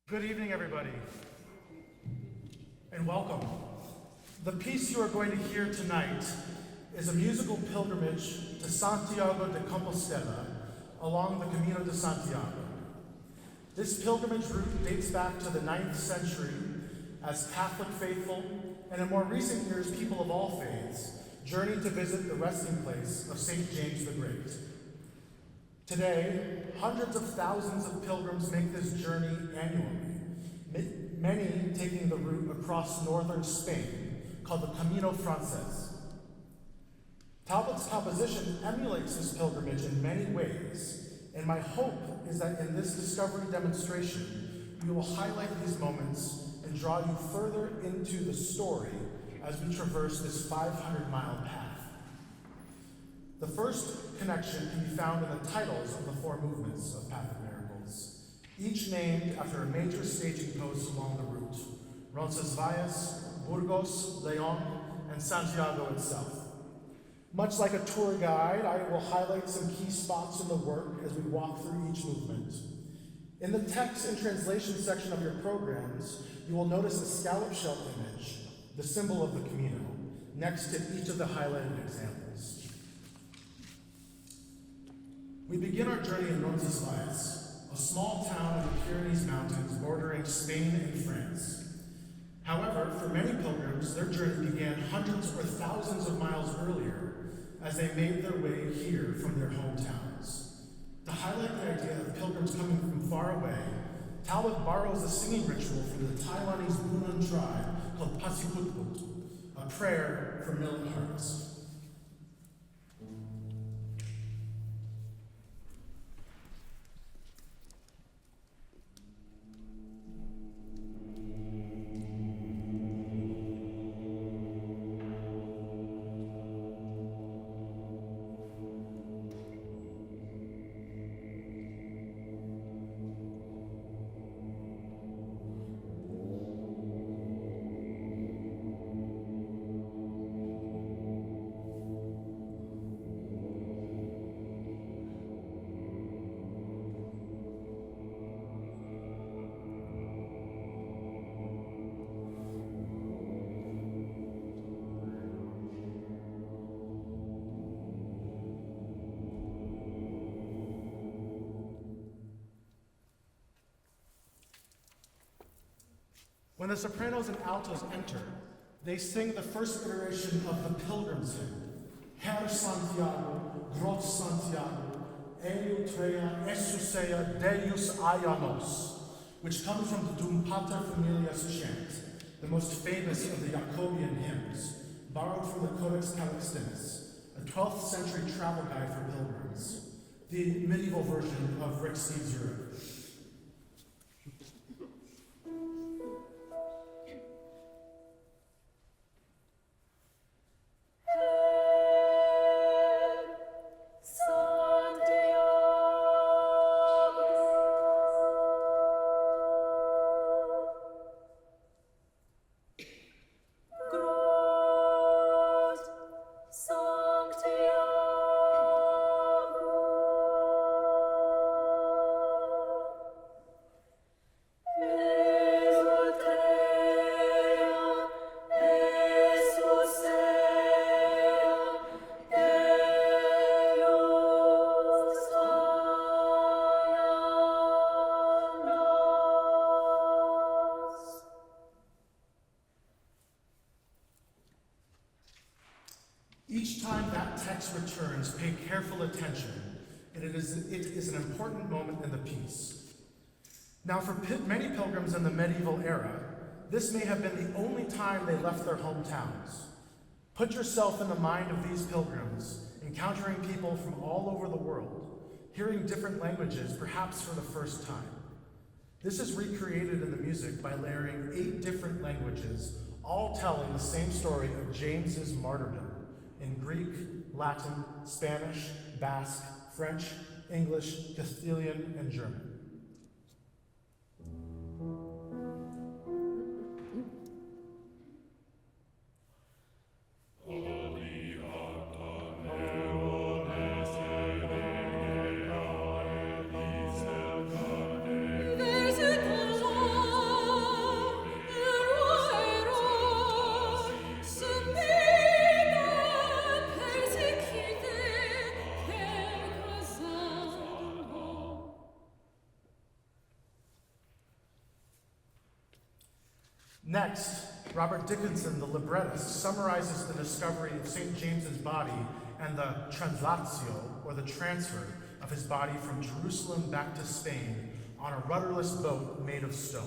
Good evening, everybody, and welcome. The piece you are going to hear tonight is a musical pilgrimage to Santiago de Compostela along the Camino de Santiago. This pilgrimage route dates back to the 9th century as Catholic faithful, and in more recent years, people of all faiths journeyed to visit the resting place of St. James the Great. Today, hundreds of thousands of pilgrims make this journey annually, many taking the route across northern Spain, called the Camino Frances. Talbot's composition emulates this pilgrimage in many ways, and my hope is that in this discovery demonstration, we will highlight these moments and draw you further into the story as we traverse this 500-mile path. The first connection can be found in the titles of the four movements of Path of Miracles, each named after a major staging post along the route: Roncesvalles, Burgos, León, and Santiago itself. Much like a tour guide, I will highlight some key spots in the work as we walk through each movement. In the text and translation section of your programs, you will notice a scallop shell image, the symbol of the Camino, next to each of the highlighted examples. We begin our journey in Roncesvalles, a small town in the Pyrenees Mountains bordering Spain and France. However, for many pilgrims, their journey began hundreds or thousands of miles earlier as they made their way here from their hometowns. To highlight the idea of pilgrims coming from far away, Talbot borrows a singing ritual from the Taiwanese Bunan tribe called Pasiputput, a prayer for millet harvest. When the sopranos and altos enter, they sing the first iteration of the Pilgrim's Hymn, Her Santiago, Grot Santiago, Eleutrea Essusea Deus Ayanos, which comes from the Dum Pater Familias chant, the most famous of the Jacobean hymns, borrowed from the Codex Calixtinus, a 12th century travel guide for pilgrims, the medieval version of Rick Steves Europe. Each time that text returns, pay careful attention, and it is an important moment in the piece. Now, for many pilgrims in the medieval era, this may have been the only time they left their hometowns. Put yourself in the mind of these pilgrims, encountering people from all over the world, hearing different languages, perhaps for the first time. This is recreated in the music by layering 8 different languages, all telling the same story of James's martyrdom, in Greek, Latin, Spanish, Basque, French, English, Castilian, and German. There's a Next, Robert Dickinson, the librettist, summarizes the discovery of St. James's body and the translatio, or the transfer of his body from Jerusalem back to Spain on a rudderless boat made of stone.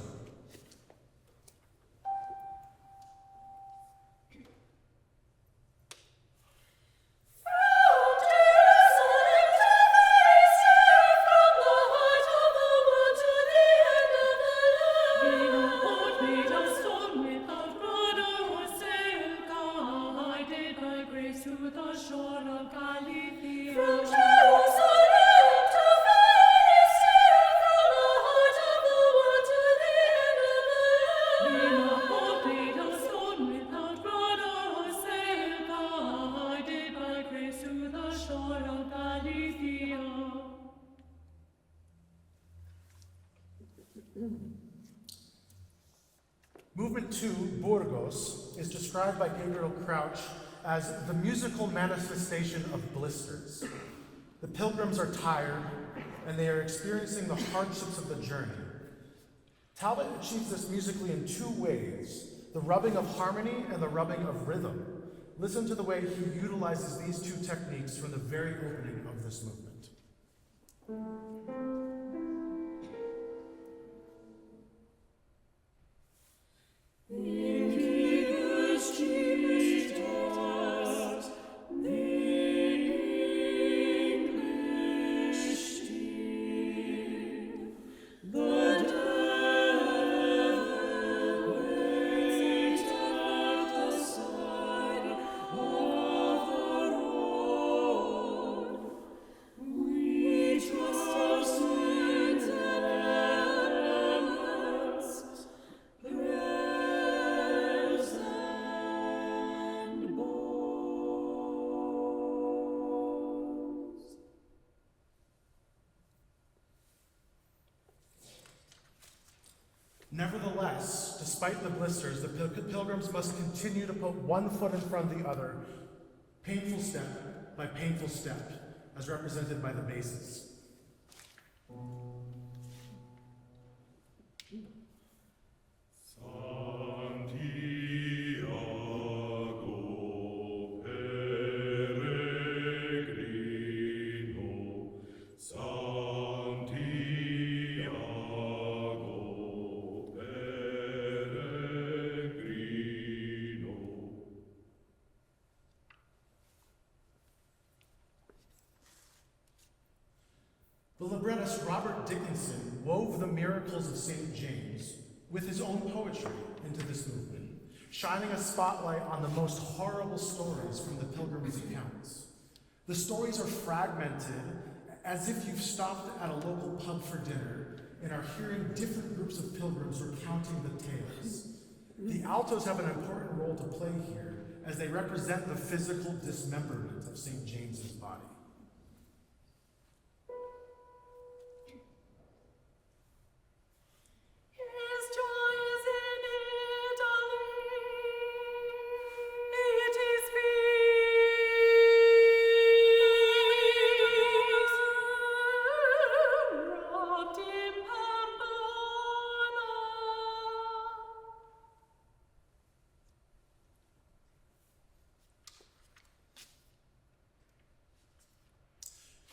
Movement 2, Burgos, is described by Gabriel Crouch as the musical manifestation of blisters. The pilgrims are tired, and they are experiencing the hardships of the journey. Talbot achieves this musically in two ways, the rubbing of harmony and the rubbing of rhythm. Listen to the way he utilizes these two techniques from the very opening of this movement. Nevertheless, despite the blisters, the pilgrims must continue to put one foot in front of the other, painful step by painful step, as represented by the basses. The librettist Robert Dickinson wove the miracles of St. James with his own poetry into this movement, shining a spotlight on the most horrible stories from the pilgrims' accounts. The stories are fragmented, as if you've stopped at a local pub for dinner and are hearing different groups of pilgrims recounting the tales. The altos have an important role to play here, as they represent the physical dismemberment of St. James's body.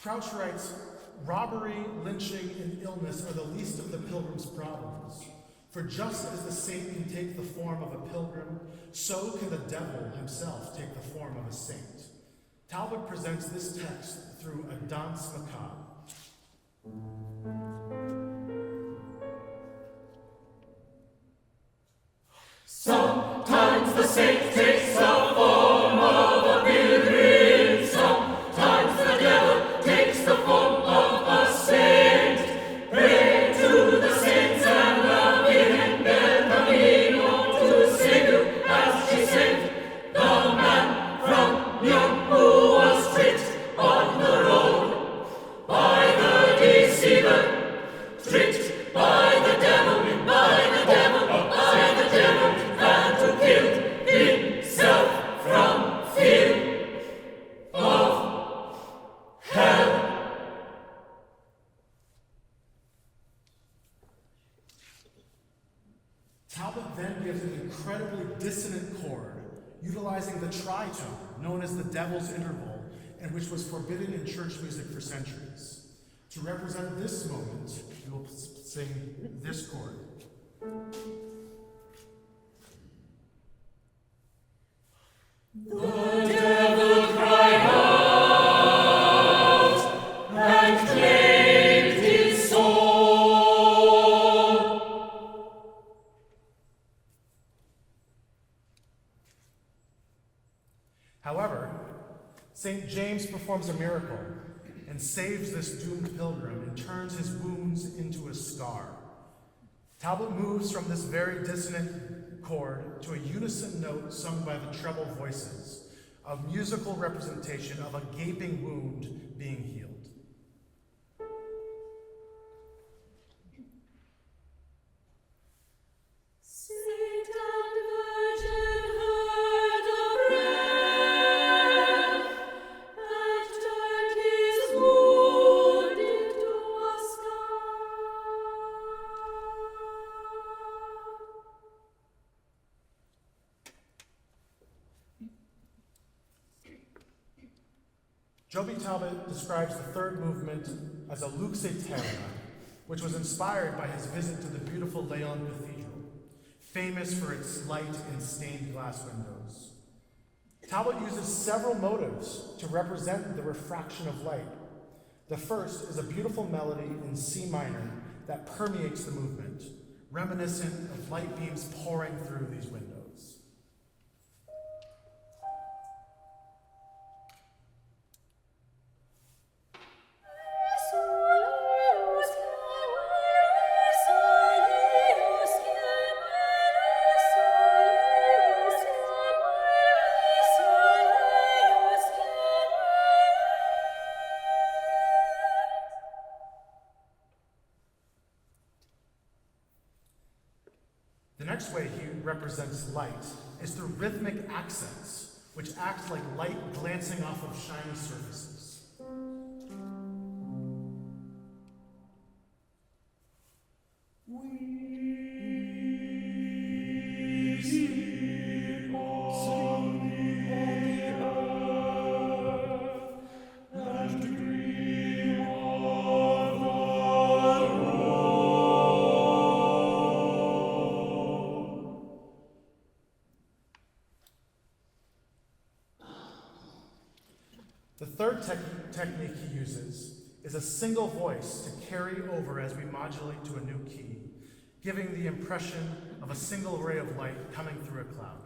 Crouch writes, "Robbery, lynching, and illness are the least of the pilgrim's problems. For just as the saint can take the form of a pilgrim, so can the devil himself take the form of a saint." Talbot presents this text through a danse macabre. Sometimes the saint takes the form of a pilgrim, sometimes the devil takes the form of a saint. Pray to the saints and the Virgin del Camino to save you as she saved the man from Lyon who was tricked on the road by the deceiver. Talbot then gives an incredibly dissonant chord, utilizing the tritone, known as the devil's interval, and which was forbidden in church music for centuries. To represent this moment, we will sing this chord. The devil cried out and claimed his soul. However, St. James performs a miracle and saves this doomed pilgrim and turns his wounds into a scar. Talbot moves from this very dissonant chord to a unison note sung by the treble voices, a musical representation of a gaping wound being healed. Saint and Virgin heard the prayer and turned his wound into a scar. Joby Talbot describes the third movement as a lux aeterna, which was inspired by his visit to the beautiful Leon Cathedral, famous for its light and stained glass windows. Talbot uses several motives to represent the refraction of light. The first is a beautiful melody in C minor that permeates the movement, reminiscent of light beams pouring through these windows. The next way he represents light is through rhythmic accents, which act like light glancing off of shiny surfaces. We sleep on the earth and dream of the The third technique he uses is a single voice to carry over as we modulate to a new key, giving the impression of a single ray of light coming through a cloud.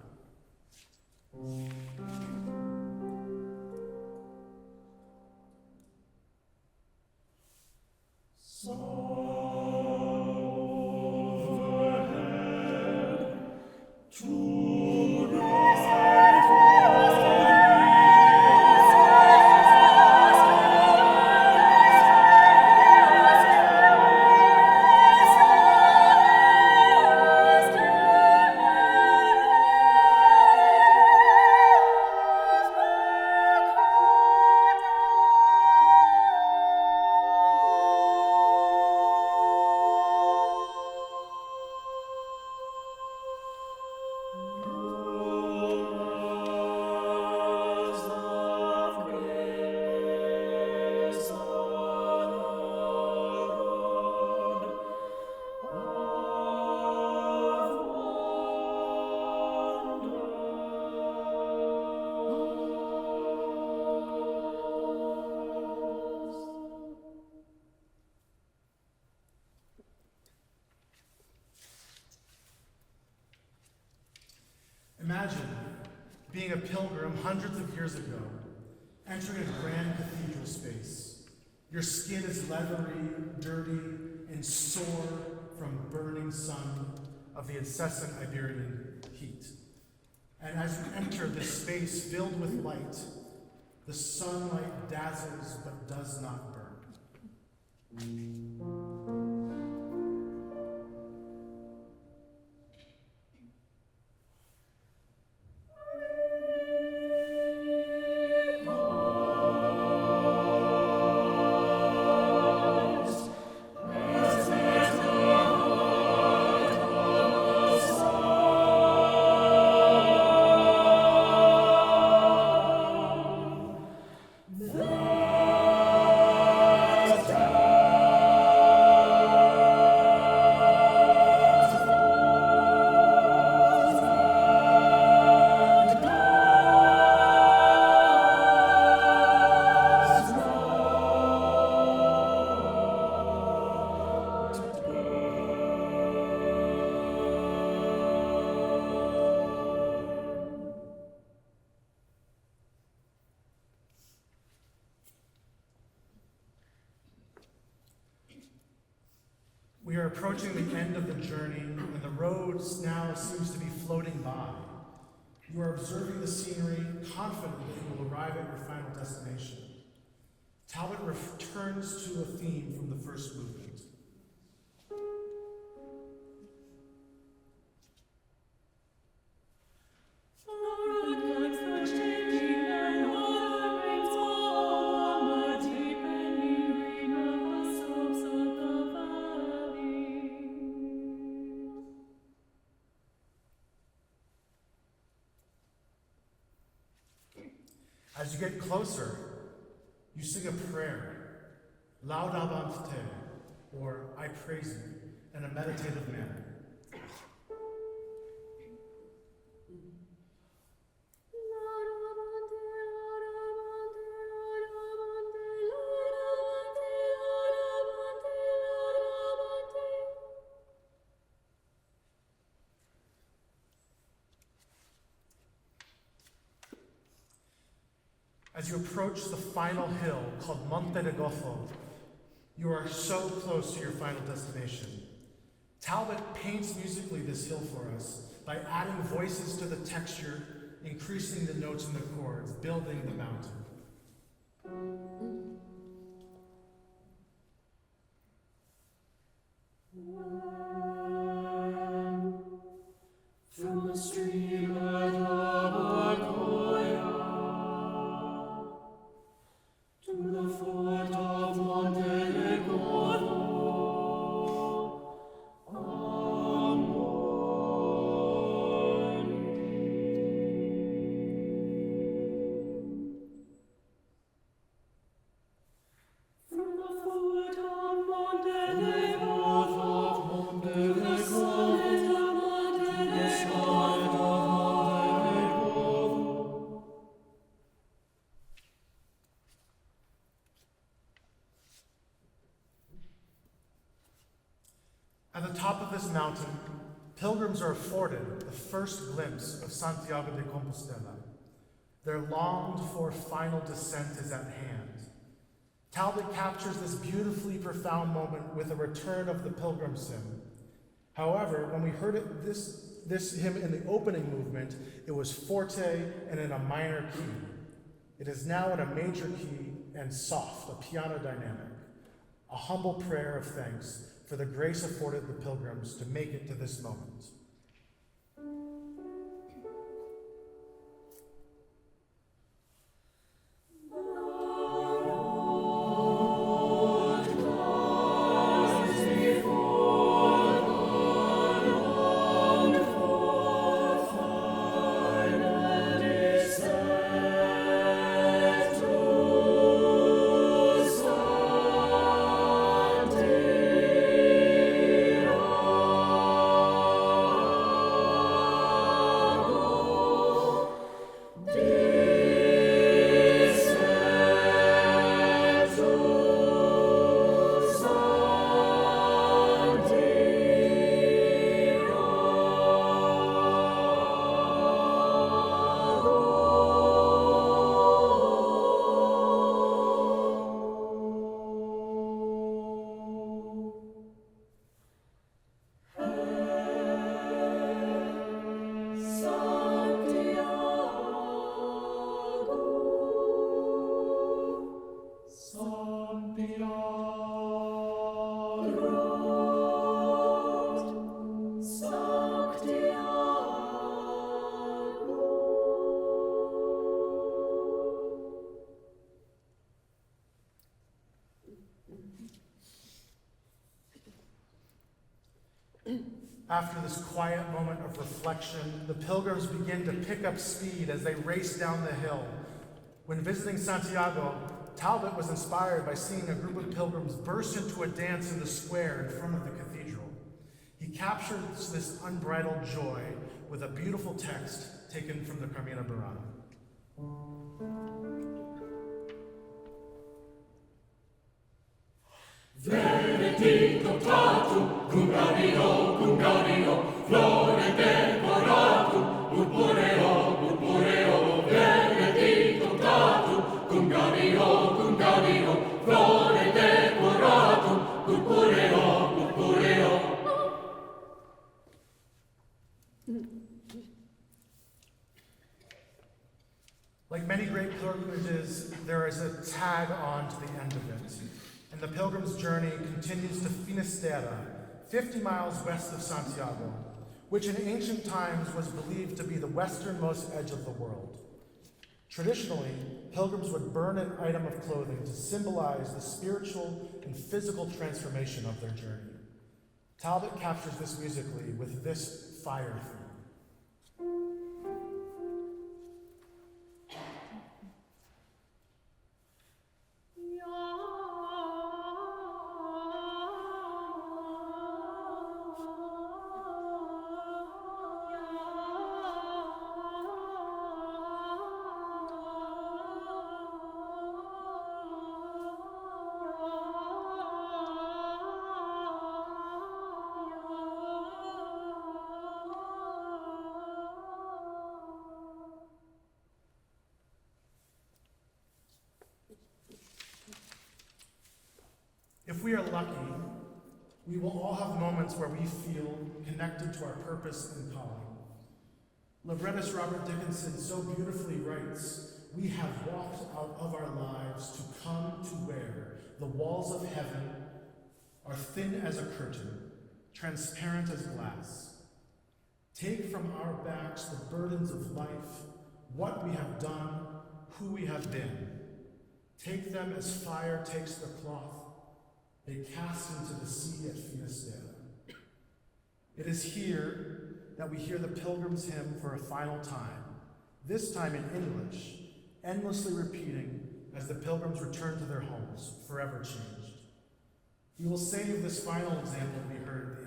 Imagine being a pilgrim hundreds of years ago, entering a grand cathedral space. Your skin is leathery, dirty, and sore from burning sun of the incessant Iberian heat. And as you enter this space filled with light, the sunlight dazzles but does not burn. We are approaching the end of the journey, and the road now seems to be floating by. You are observing the scenery, confident that you will arrive at your final destination. Talbot returns to a theme from the first movement. As you get closer, you sing a prayer, Laudabant te, or I praise you, in a meditative manner. As you approach the final hill called Monte de Gozo, you are so close to your final destination. Talbot paints musically this hill for us by adding voices to the texture, increasing the notes and the chords, building the mountain. From the streamlet of Arcoya to the fort of Monte de Gozo, from the fort of Monte de Gozo, to the summit of Monte de Gozo. At the top of this mountain, pilgrims are afforded the first glimpse of Santiago de Compostela. Their longed-for final descent is at hand. Talbot captures this beautifully profound moment with a return of the Pilgrim's Hymn. However, when we heard this hymn in the opening movement, it was forte and in a minor key. It is now in a major key and soft, a piano dynamic, a humble prayer of thanks for the grace afforded the pilgrims to make it to this moment. After this quiet moment of reflection, the pilgrims begin to pick up speed as they race down the hill. When visiting Santiago, Talbot was inspired by seeing a group of pilgrims burst into a dance in the square in front of the cathedral. He captures this unbridled joy with a beautiful text taken from the Carmina Burana. Benedictatum, Cungario, Cungario, flore decoratum, purpureo, purpureo, benedictatum, Cungario, Cungario, flore decoratum, purpureo, purpureo. Like many great pilgrimages, there is a tag on to the end of it, and the pilgrim's journey continues to Finisterre, 50 miles west of Santiago, which in ancient times was believed to be the westernmost edge of the world. Traditionally, pilgrims would burn an item of clothing to symbolize the spiritual and physical transformation of their journey. Talbot captures this musically with this fire theme. If we are lucky, we will all have moments where we feel connected to our purpose and calling. Librettist Robert Dickinson so beautifully writes, "We have walked out of our lives to come to where the walls of heaven are thin as a curtain, transparent as glass. Take from our backs the burdens of life, what we have done, who we have been. Take them as fire takes the cloth. They cast into the sea at Finisterre." It is here that we hear the Pilgrim's Hymn for a final time, this time in English, endlessly repeating as the pilgrims return to their homes, forever changed. We will save this final example we heard